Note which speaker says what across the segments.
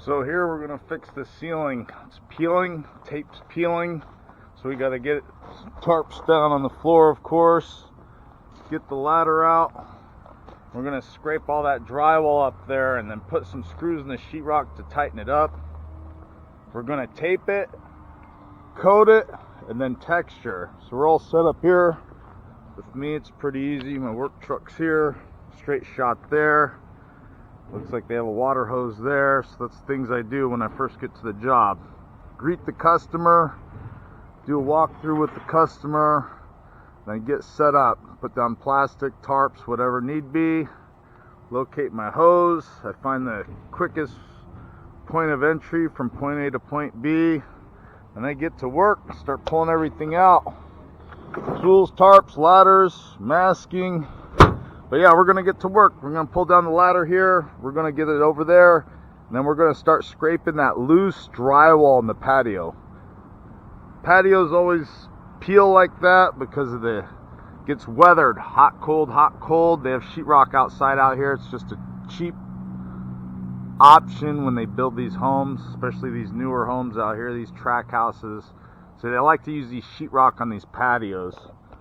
Speaker 1: So here we're going to fix the ceiling. It's peeling, tape's peeling, so we got to get tarps down on the floor, of course. Get the ladder out. We're going to scrape all that drywall up there and then put some screws in the sheetrock to tighten it up. We're going to tape it, coat it, and then texture. So we're all set up here. With me, it's pretty easy. My work truck's here, straight shot there. Looks like they have a water hose there, so that's things I do when I first get to the job. Greet the customer, do a walkthrough with the customer, then get set up. Put down plastic, tarps, whatever need be. Locate my hose. I find the quickest point of entry from point A to point B. And I get to work, start pulling everything out. Tools, tarps, ladders, masking. But yeah, we're going to get to work. We're going to pull down the ladder here. We're going to get it over there. And then we're going to start scraping that loose drywall in the patio. Patios always peel like that because of the gets weathered. Hot, cold, hot, cold. They have sheetrock outside out here. It's just a cheap option when they build these homes, especially these newer homes out here, these track houses. So they like to use these sheetrock on these patios.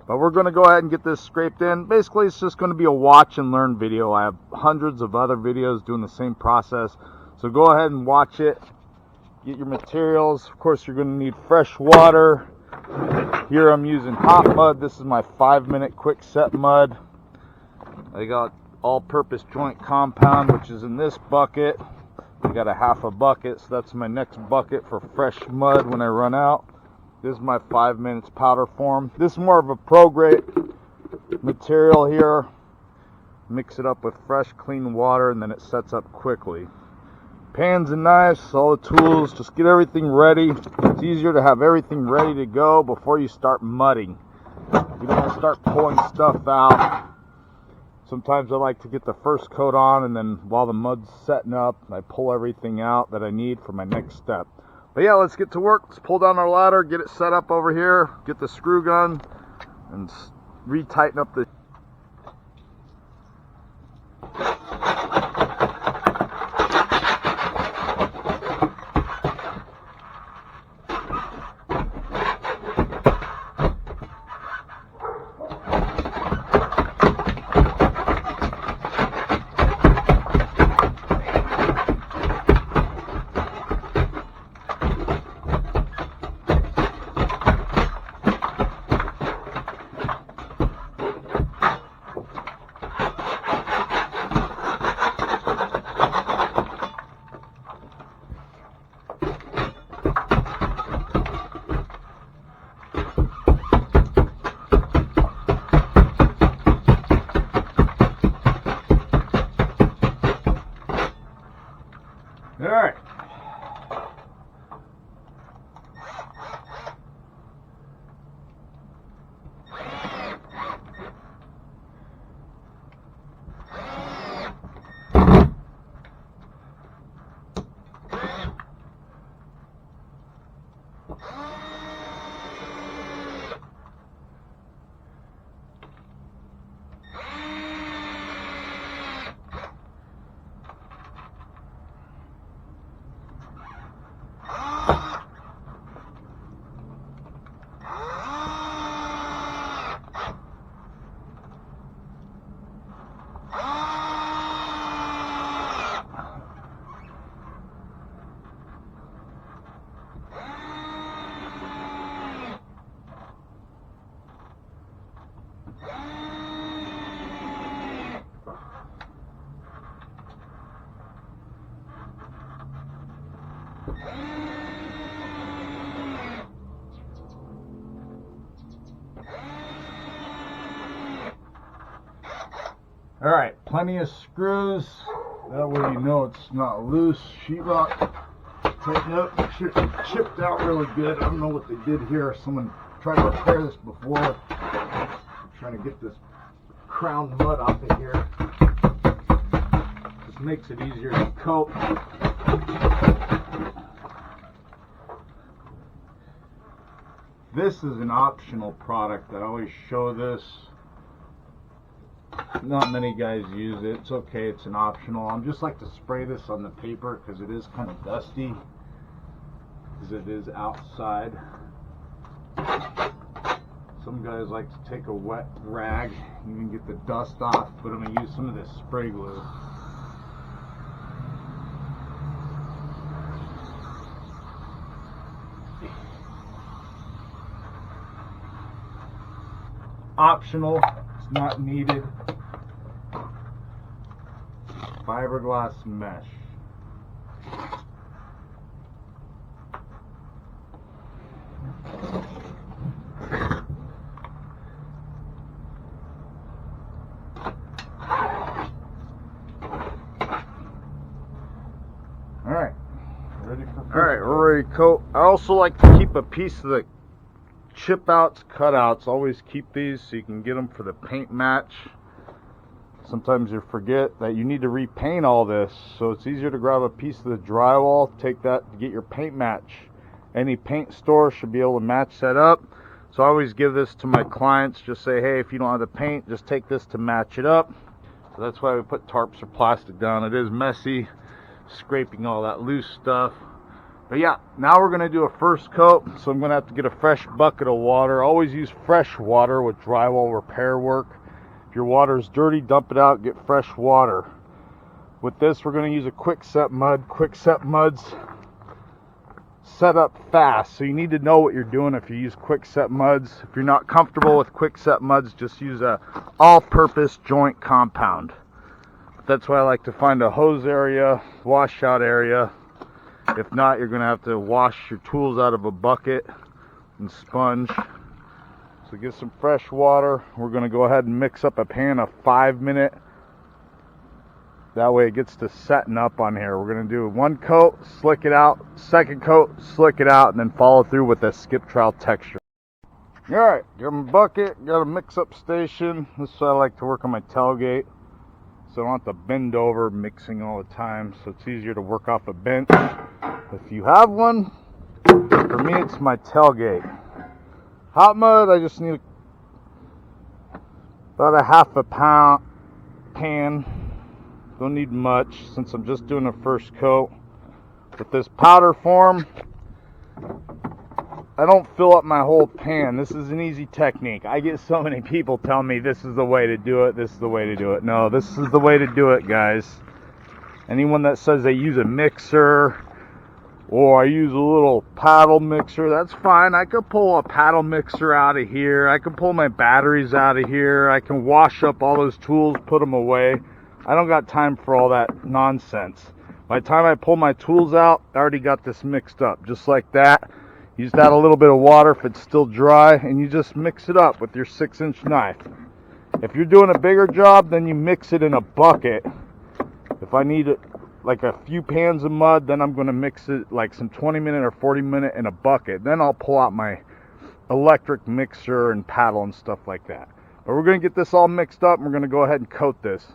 Speaker 1: But we're going to go ahead and get this scraped in. Basically, it's just going to be a watch and learn video. I have hundreds of other videos doing the same process. So go ahead and watch it. Get your materials. Of course, you're going to need fresh water. Here I'm using hot mud. This is my 5-minute quick set mud. I got all-purpose joint compound, which is in this bucket. I got a half a bucket, so that's my next bucket for fresh mud when I run out. This is my 5 minutes powder form. This is more of a pro-grade material here. Mix it up with fresh, clean water, and then it sets up quickly. Pans and knives, all the tools, just get everything ready. It's easier to have everything ready to go before you start mudding. You don't want to start pulling stuff out. Sometimes I like to get the first coat on, and then while the mud's setting up, I pull everything out that I need for my next step. But yeah, let's get to work. Let's pull down our ladder, get it set up over here, get the screw gun, and re-tighten up the... All right. All right, plenty of screws. That way you know it's not loose. Sheetrock, tighten up. Make sure it's chipped out really good. I don't know what they did here. Someone tried to repair this before. I'm trying to get this crown mud off of here. Just makes it easier to coat. This is an optional product. I always show this. Not many guys use it. It's okay, it's an optional. I'm just like to spray this on the paper because it is kind of dusty, because it is outside. Some guys like to take a wet rag and even get the dust off, but I'm going to use some of this spray glue. Optional, it's not needed. Fiberglass mesh. Alright, we're ready to coat. I also like to keep a piece of the chip outs, cutouts. Always keep these so you can get them for the paint match. Sometimes you forget that you need to repaint all this, so it's easier to grab a piece of the drywall, take that to get your paint match. Any paint store should be able to match that up. So I always give this to my clients, just say, hey, if you don't have the paint, just take this to match it up. So that's why we put tarps or plastic down. It is messy, scraping all that loose stuff. But yeah, now we're gonna do a first coat, so I'm gonna have to get a fresh bucket of water. Always use fresh water with drywall repair work. If your water is dirty, dump it out, get fresh water. With this, we're gonna use a quick-set mud. Quick-set muds set up fast, so you need to know what you're doing if you use quick-set muds. If you're not comfortable with quick-set muds, just use a all-purpose joint compound. That's why I like to find a hose area, washout area. If not, you're going to have to wash your tools out of a bucket and sponge. So get some fresh water. We're going to go ahead and mix up a pan of 5 minute. That way it gets to setting up on here. We're going to do one coat, slick it out, second coat, slick it out, and then follow through with a skip trowel texture. Alright, got my bucket, got a mix up station. This is why I like to work on my tailgate, so I don't have to bend over mixing all the time, so it's easier to work off a bench. If you have one, for me it's my tailgate. Hot mud, I just need about a half a pound pan. Don't need much since I'm just doing a first coat. With this powder form, I don't fill up my whole pan. This is an easy technique. I get so many people telling me this is the way to do it, this is the way to do it. No, this is the way to do it, guys. Anyone that says they use a mixer or I use a little paddle mixer, that's fine. I could pull a paddle mixer out of here. I can pull my batteries out of here. I can wash up all those tools, put them away. I don't got time for all that nonsense. By the time I pull my tools out, I already got this mixed up. Just like that. You just add a little bit of water if it's still dry, and you just mix it up with your 6-inch knife. If you're doing a bigger job, then you mix it in a bucket. If I need like a few pans of mud, then I'm going to mix it like some 20-minute or 40-minute in a bucket. Then I'll pull out my electric mixer and paddle and stuff like that. But we're going to get this all mixed up, and we're going to go ahead and coat this.